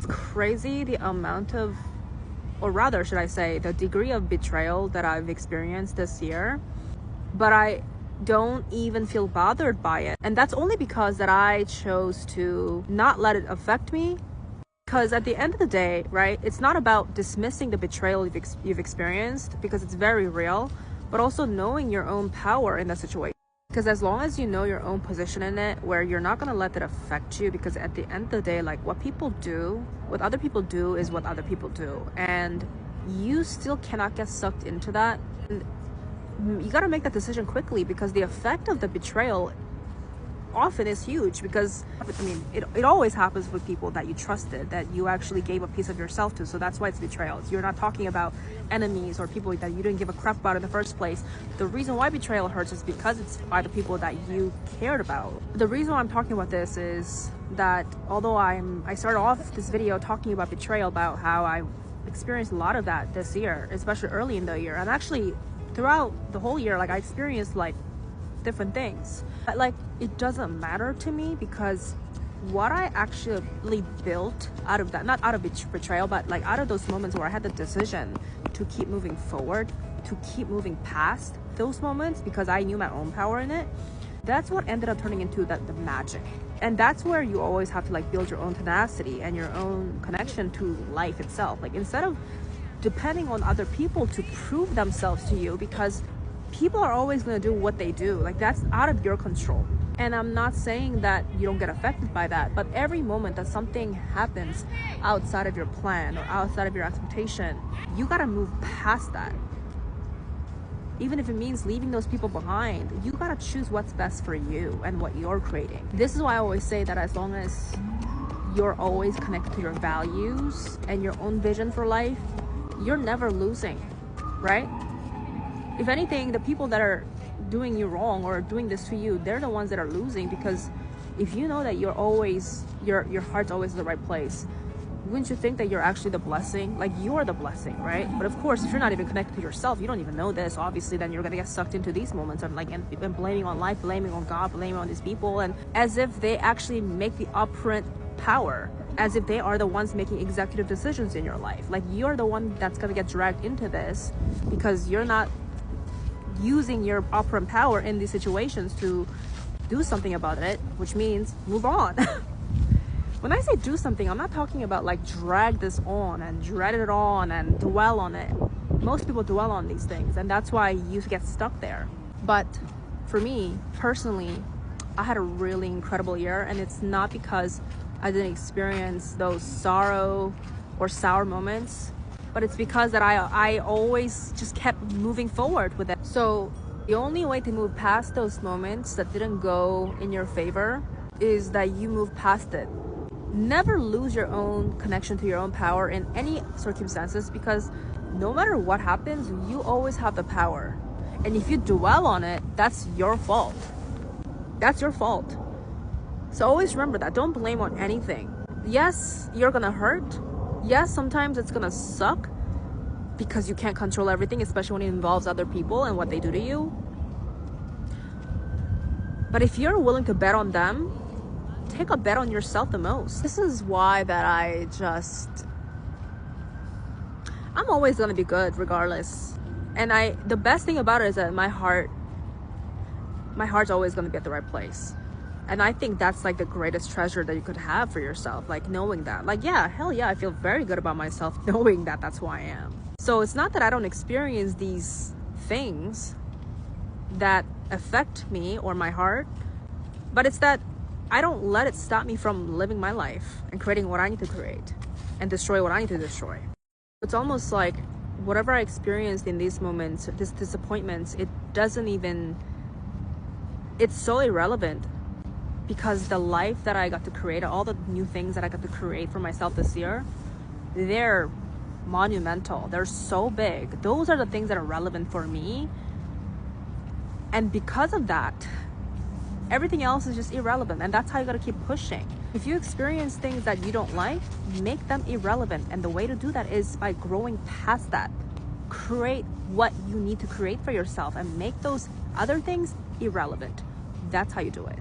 Crazy the amount of, or rather should I say, the degree of betrayal that I've experienced this year, but I don't even feel bothered by it. And that's only because that I chose to not let it affect me. Because at the end of the day, right, it's not about dismissing the betrayal you've experienced, because it's very real, but also knowing your own power in the situation. Because as long as you know your own position in it, where you're not going to let that affect you, because at the end of the day, like, what other people do is what other people do. And you still cannot get sucked into that. And you got to make that decision quickly, because the effect of the betrayal often is huge. Because I mean, it always happens with people that you trusted, that you actually gave a piece of yourself to. So that's why it's betrayals. You're not talking about enemies or people that you didn't give a crap about in the first place. The reason why betrayal hurts is because it's by the people that you cared about. The reason why I'm talking about this is that although I started off this video talking about betrayal, about how I experienced a lot of that this year, especially early in the year, and actually throughout the whole year, like, I experienced like different things. But like, it doesn't matter to me, because what I actually built out of that, not out of betrayal, but like out of those moments where I had the decision to keep moving forward, to keep moving past those moments, because I knew my own power in it, that's what ended up turning into the magic. And that's where you always have to like build your own tenacity and your own connection to life itself. Like, instead of depending on other people to prove themselves to you, because people are always going to do what they do. Like, that's out of your control. And I'm not saying that you don't get affected by that, but every moment that something happens outside of your plan or outside of your expectation, you got to move past that. Even if it means leaving those people behind, you got to choose what's best for you and what you're creating. This is why I always say that as long as you're always connected to your values and your own vision for life, you're never losing, right? If anything, the people that are doing you wrong or doing this to you, they're the ones that are losing. Because if you know that you're always, your heart's always in the right place, wouldn't you think that you're actually the blessing? Like, you're the blessing, right? But of course, if you're not even connected to yourself, you don't even know this, obviously, then you're gonna get sucked into these moments of like, and blaming on life, blaming on God, blaming on these people, and as if they actually make the operant power, as if they are the ones making executive decisions in your life. Like, you're the one that's gonna get dragged into this because you're not using your operant power in these situations to do something about it, which means move on. When I say do something, I'm not talking about like drag this on and dread it on and dwell on it. Most people dwell on these things, and that's why you get stuck there. But for me personally, I had a really incredible year, and it's not because I didn't experience those sorrow or sour moments, but it's because that I always just kept moving forward with it. So the only way to move past those moments that didn't go in your favor is that you move past it. Never lose your own connection to your own power in any circumstances, because no matter what happens, you always have the power. And if you dwell on it, that's your fault. That's your fault. So always remember that. Don't blame on anything. Yes, you're gonna hurt. Yes, sometimes it's gonna suck because you can't control everything, especially when it involves other people and what they do to you. But if you're willing to bet on them, take a bet on yourself the most. This is why that I'm always gonna be good regardless. And the best thing about it is that my heart's always gonna be at the right place. And I think that's like the greatest treasure that you could have for yourself, like knowing that. Like, yeah, hell yeah, I feel very good about myself knowing that that's who I am. So it's not that I don't experience these things that affect me or my heart, but it's that I don't let it stop me from living my life and creating what I need to create and destroy what I need to destroy. It's almost like whatever I experienced in these moments, these disappointments, it's so irrelevant, because the life that I got to create, all the new things that I got to create for myself this year, they're monumental. They're so big. Those are the things that are relevant for me. And because of that, everything else is just irrelevant. And that's how you got to keep pushing. If you experience things that you don't like, make them irrelevant. And the way to do that is by growing past that. Create what you need to create for yourself and make those other things irrelevant. That's how you do it.